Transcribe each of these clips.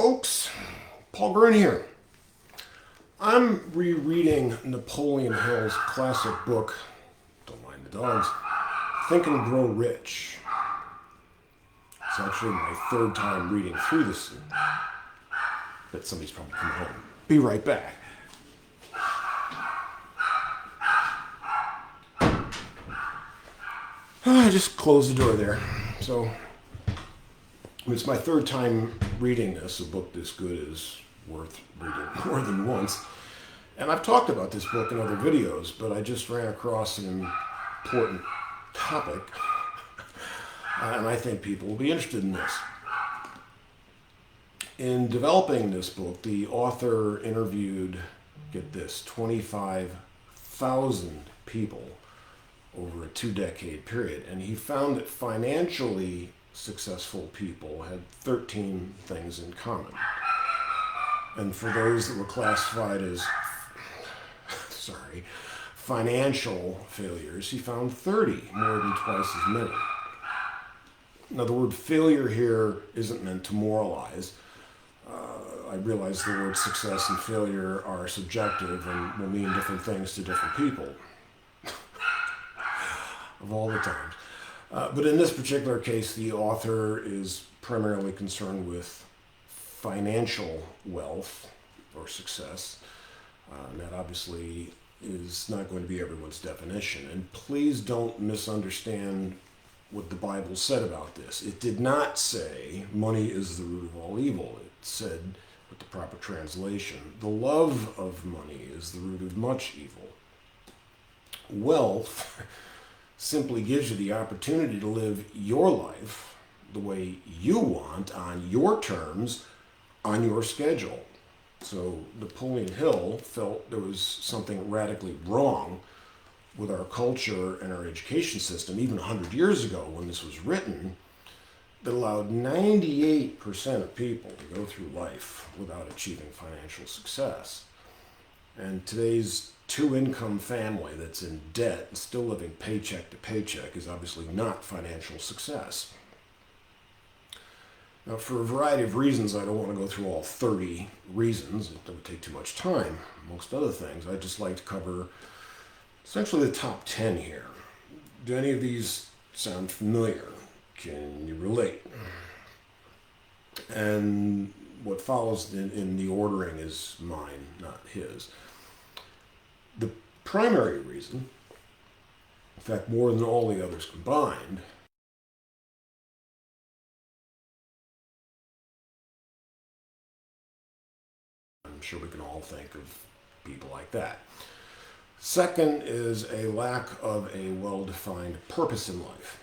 folks. Paul Grin here. I'm rereading Napoleon Hill's classic book, Don't Mind the Dogs, Think and Grow Rich. It's actually my third time reading through this. But somebody's probably coming home. Be right back. I just closed the door there. So it's my third time reading this. A book this good is worth reading more than once. And I've talked about this book in other videos, but I just ran across an important topic, and I think people will be interested in this. In developing this book, the author interviewed, get this, 25,000 people over a 2-decade period, and he found that financially successful people had 13 things in common. And for those that were classified as financial failures, he found 30, more than twice as many. Now, the word failure here isn't meant to moralize. I realize the words success and failure are subjective and will mean different things to different people of all the times. But in this particular case, the author is primarily concerned with financial wealth or success. And that obviously is not going to be everyone's definition. And please don't misunderstand what the Bible said about this. It did not say money is the root of all evil. It said, with the proper translation, the love of money is the root of much evil. Wealth simply gives you the opportunity to live your life the way you want, on your terms, on your schedule. So Napoleon Hill felt there was something radically wrong with our culture and our education system, even 100 years ago when this was written, that allowed 98% of people to go through life without achieving financial success. And today's two-income family that's in debt and still living paycheck to paycheck is obviously not financial success. Now, for a variety of reasons, I don't want to go through all 30 reasons. It would take too much time. Most other things, I'd just like to cover essentially the top 10 here. Do any of these sound familiar? Can you relate? And what follows in the ordering is mine, not his. The primary reason, in fact, more than all the others combined, I'm sure we can all think of people like that. Second is a lack of a well-defined purpose in life.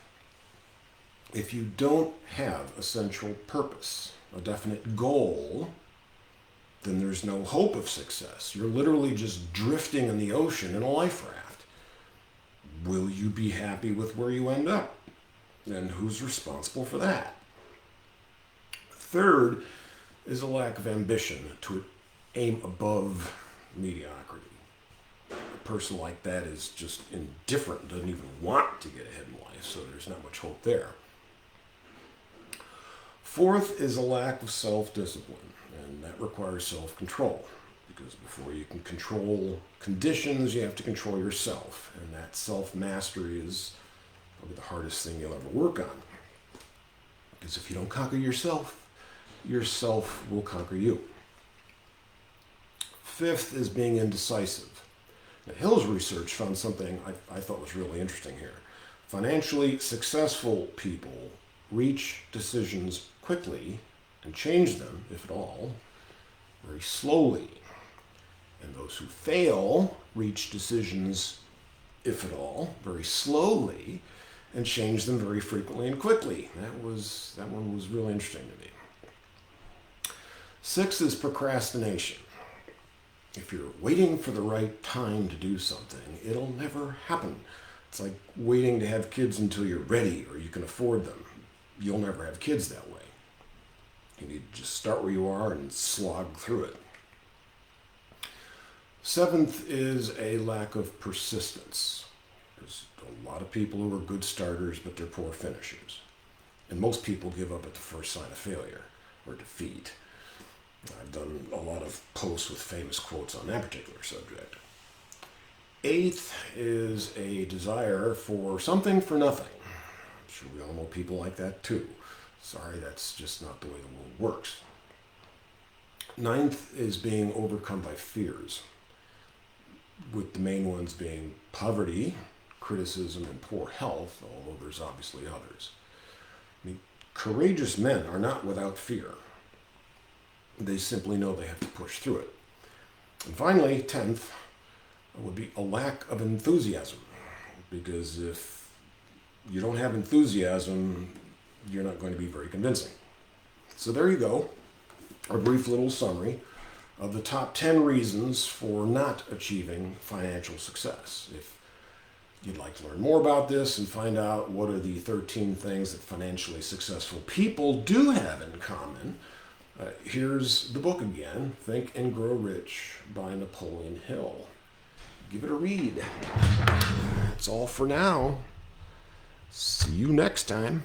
If you don't have a central purpose, a definite goal, then there's no hope of success. You're literally just drifting in the ocean in a life raft. Will you be happy with where you end up? And who's responsible for that? Third is a lack of ambition to aim above mediocrity. A person like that is just indifferent, doesn't even want to get ahead in life, so there's not much hope there. Fourth is a lack of self-discipline, and that requires self-control, because before you can control conditions, you have to control yourself, and that self-mastery is probably the hardest thing you'll ever work on. Because if you don't conquer yourself will conquer you. Fifth is being indecisive. Now, Hill's research found something I thought was really interesting here. Financially successful people reach decisions quickly and change them, if at all, very slowly. And those who fail reach decisions, if at all, very slowly, and change them very frequently and quickly. That one was really interesting to me. Six is procrastination. If you're waiting for the right time to do something, it'll never happen. It's like waiting to have kids until you're ready or you can afford them. You'll never have kids that way. You need to just start where you are and slog through it. Seventh is a lack of persistence. There's a lot of people who are good starters, but they're poor finishers. And most people give up at the first sign of failure or defeat. I've done a lot of posts with famous quotes on that particular subject. 8th is a desire for something for nothing. I'm sure we all know people like that too. Sorry, that's just not the way the world works. 9th is being overcome by fears, with the main ones being poverty, criticism, and poor health, although there's obviously others. I mean, courageous men are not without fear. They simply know they have to push through it. And finally, 10th would be a lack of enthusiasm, because if you don't have enthusiasm, you're not going to be very convincing. So there you go, a brief little summary of the top 10 reasons for not achieving financial success. If you'd like to learn more about this and find out what are the 13 things that financially successful people do have in common, here's the book again, Think and Grow Rich by Napoleon Hill. Give it a read. That's all for now. See you next time.